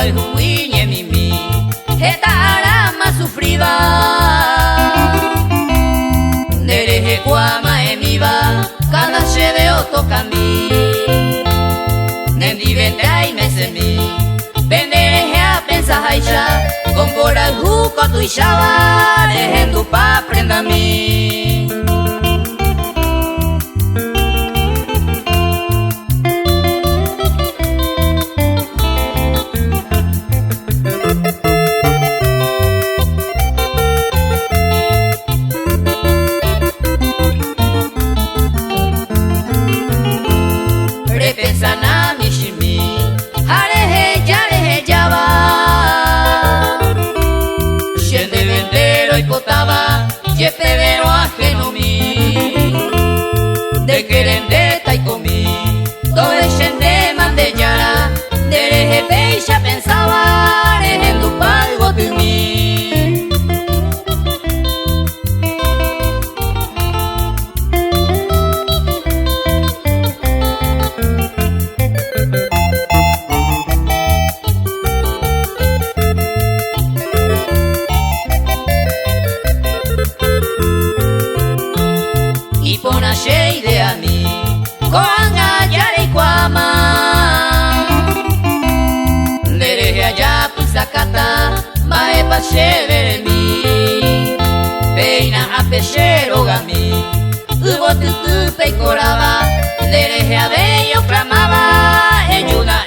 Alhuiñe mimi, esta arama sufrida. Dereje guama emiba, cada cheve otokami. Nendi vende ai mesemi, vendereje a pensa haisha, con coral huko tu ishaba, dejendo pa prenda mi. Repensana mishimi, hareje yaba. Shende vendero y potaba, yepevero ajeno mi. De querende taikomi, todo shende mande yara. Dereje beisha pensaba, rejendo palgo de mí. Ipona sheide a mí, koanga yare kwama. Dereje allá pisacata, maepa shevere mi. Peina a pechero gami, hubo tutu peicoraba. Dereje a bello clamaba, eyuna